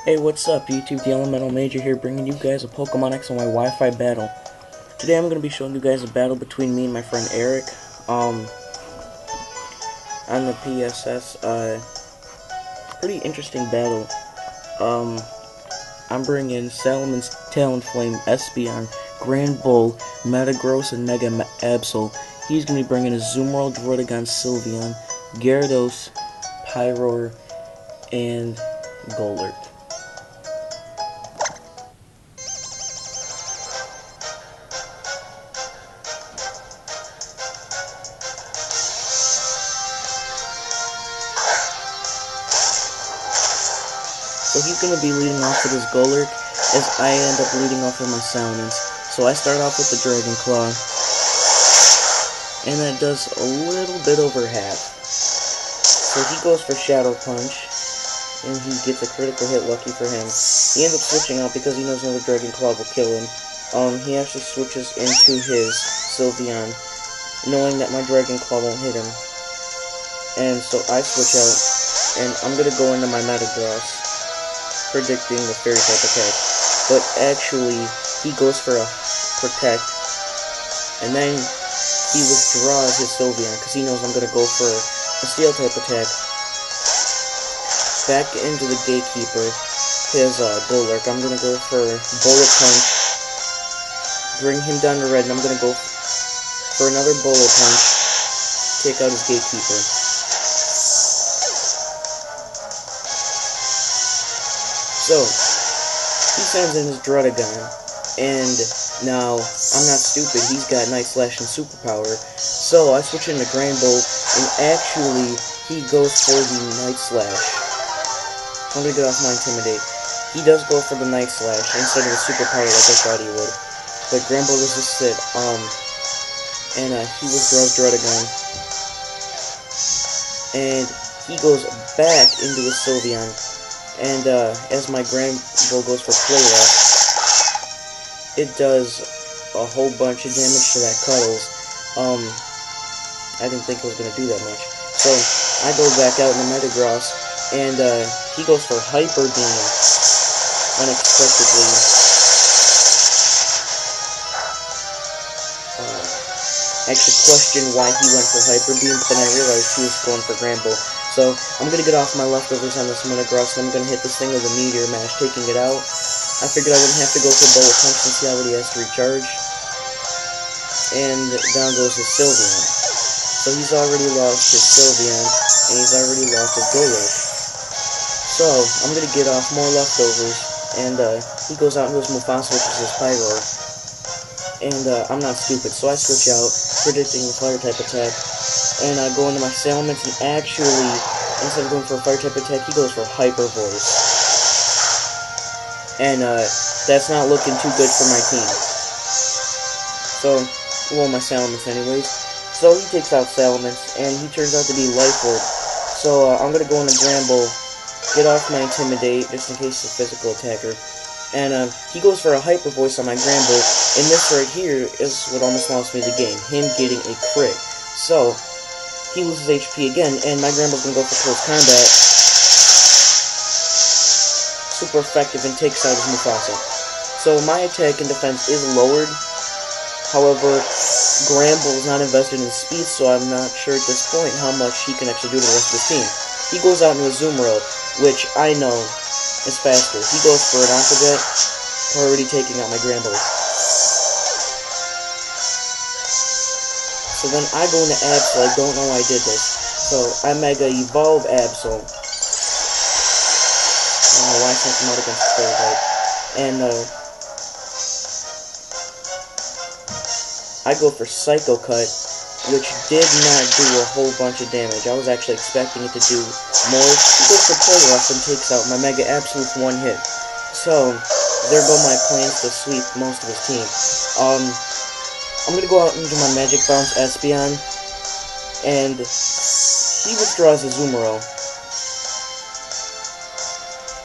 Hey, what's up, YouTube? The Elemental Major here, bringing you guys a Pokemon X and Y Wi-Fi battle. Today I'm going to be showing you guys a battle between me and my friend Eric, on the PSS. Pretty interesting battle. I'm bringing Salamon's Talonflame, Espeon, Grand Bull, Metagross, and Mega Absol. He's going to be bringing a Azumarill, Druddigon, Sylveon, Gyarados, Pyroar, and Golurk. So he's going to be leading off with his Golurk, as I end up leading off with my Salamence. So I start off with the Dragon Claw, and that does a little bit over half. So he goes for Shadow Punch, and he gets a critical hit, lucky for him. He ends up switching out because he knows another Dragon Claw will kill him. He actually switches into his Sylveon, knowing that my Dragon Claw won't hit him. And so I switch out, and I'm going to go into my Metagross, predicting the fairy type attack, but actually he goes for a protect, and then he withdraws his Sylveon because he knows I'm going to go for a steel type attack. Back into the Gatekeeper, his Golurk. I'm going to go for Bullet Punch, bring him down to red, and I'm going to go for another Bullet Punch, take out his Gatekeeper. So, he sends in his Druddigon, and now, I'm not stupid, he's got Night Slash and Superpower, so I switch into Grand Bull, and actually, he goes for the Night Slash. I'm gonna get off my Intimidate. He does go for the Night Slash, instead of the Superpower like I thought he would, but Grand Bull resists it, and he withdraws Druddigon, and he goes back into his Sylveon. And as my Grand Bull goes for Play Rough, it does a whole bunch of damage to that Cuddles. I didn't think it was going to do that much. So I go back out in the Metagross, and he goes for Hyper Beam unexpectedly. Actually questioned why he went for Hyper Beam, but then I realized he was going for Grand Bull. So, I'm going to get off my leftovers on this Metagross, and I'm going to hit this thing with a Meteor Mash, taking it out. I figured I wouldn't have to go for Bullet Punch since he already has to recharge. And down goes his Sylveon. So he's already lost his Sylveon, and he's already lost his Golurk. So, I'm going to get off more leftovers, and he goes out into his Mufasa, which is his Pyroar. And I'm not stupid, so I switch out, predicting the Fire-type attack. And I go into my Salamence, and actually, instead of going for a Fire-type attack, he goes for Hyper Voice. And that's not looking too good for my team. So, well, my Salamence anyways. So he takes out Salamence, and he turns out to be Life Orb. So I'm going to go into Grand Bull, get off my Intimidate, just in case it's a physical attacker. And he goes for a Hyper Voice on my Grand Bull, and this right here is what almost lost me the game, him getting a crit. So, he loses HP again, and my Grand Bull's gonna go for Close Combat. Super effective and takes out his Mufasa. So my attack and defense is lowered. However, Grand Bull is not invested in speed, so I'm not sure at this point how much he can actually do to the rest of his team. He goes out into a Azumarill, which I know is faster. He goes for an Aqua Jet, already taking out my Grand Bull. So then I go into Absol, I don't know why I did this. So I Mega Evolve Absol. I don't know why I sent him out against the Fairy type. And I go for Psycho Cut, which did not do a whole bunch of damage. I was actually expecting it to do more. He goes for Play Rough and takes out my Mega Absol with one hit. So there go my plans to sweep most of his team. I'm going to go out into my Magic Bounce Espeon, and he withdraws his Azumarill.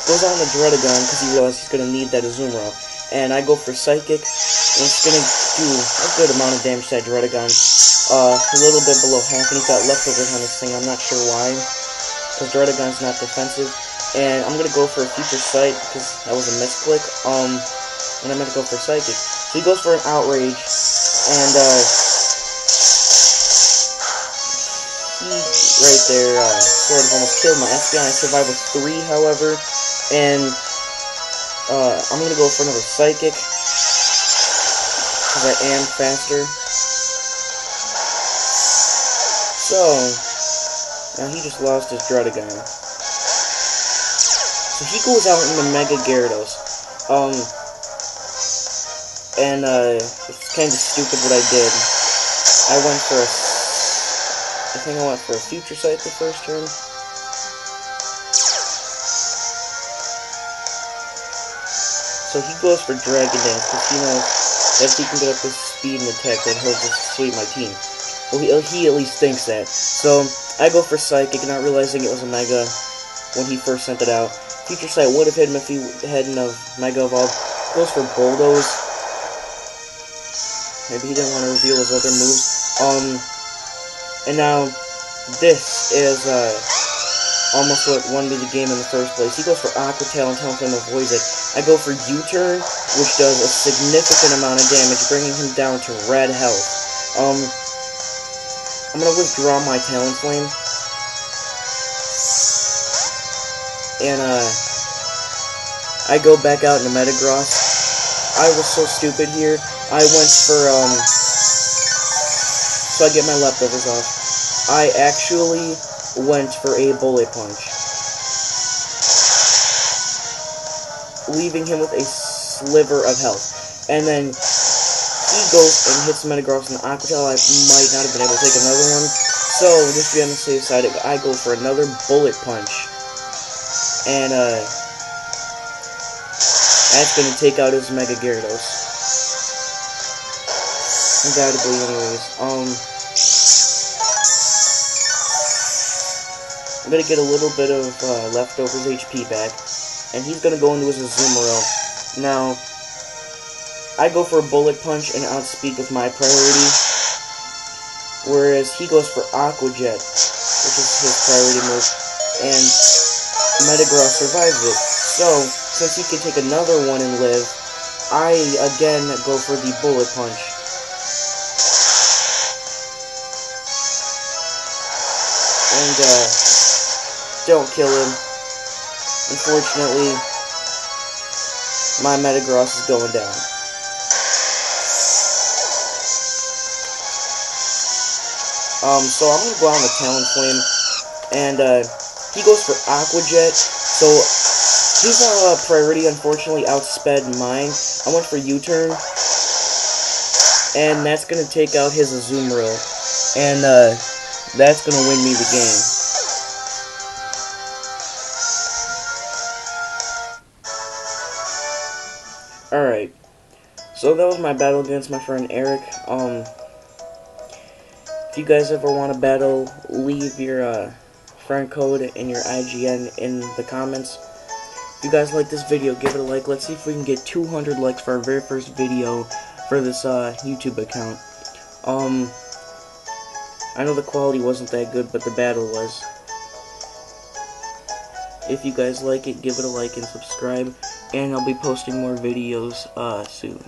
Goes on to Druddigon because he realizes he's going to need that Azumarill. And I go for Psychic, and it's going to do a good amount of damage to that Druddigon. A little bit below half, and he's got leftovers on this thing, I'm not sure why. because Dredagon's not defensive. And I'm gonna go for a future sight because that was a misclick. And I meant to go for psychic. So he goes for an outrage, and he right there sort of almost killed my FBI. I survived with 3, however, and I'm gonna go for another psychic because I am faster. So now he just lost his Dredagon. So he goes out in the Mega Gyarados. And it's kind of stupid what I did. I think I went for a future sight the first turn. So he goes for Dragon Dance because he knows that if he can get up his speed and attack, then he'll just sweep my team. Well, he at least thinks that. So I go for Psychic, not realizing it was a Mega when he first sent it out. Future Sight would have hit him if he hadn't have Mega Evolved. Goes for Bulldoze. Maybe he didn't want to reveal his other moves. And now this is almost what won me the game in the first place. He goes for Aqua Tail and Talon Flame avoids it. I go for U-Turn, which does a significant amount of damage, bringing him down to red health. I'm gonna withdraw my Talon Flame. And I go back out into Metagross. I was so stupid here. I went for so I get my leftovers off. I actually went for a Bullet Punch, leaving him with a sliver of health. And then he goes and hits Metagross and Aqua Tail. I might not have been able to take another one. So just to be on the safe side, I go for another Bullet Punch. And that's going to take out his Mega Gyarados. Undoubtedly, anyways. I'm going to get a little bit of leftovers HP back. And he's going to go into his Azumarill. Now, I go for a Bullet Punch and outspeed with my priority. Whereas he goes for Aqua Jet, which is his priority move. And Metagross survives it. So, since he can take another one and live, I again go for the Bullet Punch. And don't kill him. Unfortunately, my Metagross is going down. So I'm gonna go out on the Talon Flame, and he goes for Aqua Jet. So his priority unfortunately outsped mine. I went for U-Turn, and that's gonna take out his Azumarill, and that's gonna win me the game. Alright, so that was my battle against my friend Eric. If you guys ever want to battle, leave your friend code and your IGN in the comments. If you guys like this video, give it a like. Let's see if we can get 200 likes for our very first video for this YouTube account. I know the quality wasn't that good, but the battle was. If you guys like it, give it a like and subscribe, and I'll be posting more videos soon.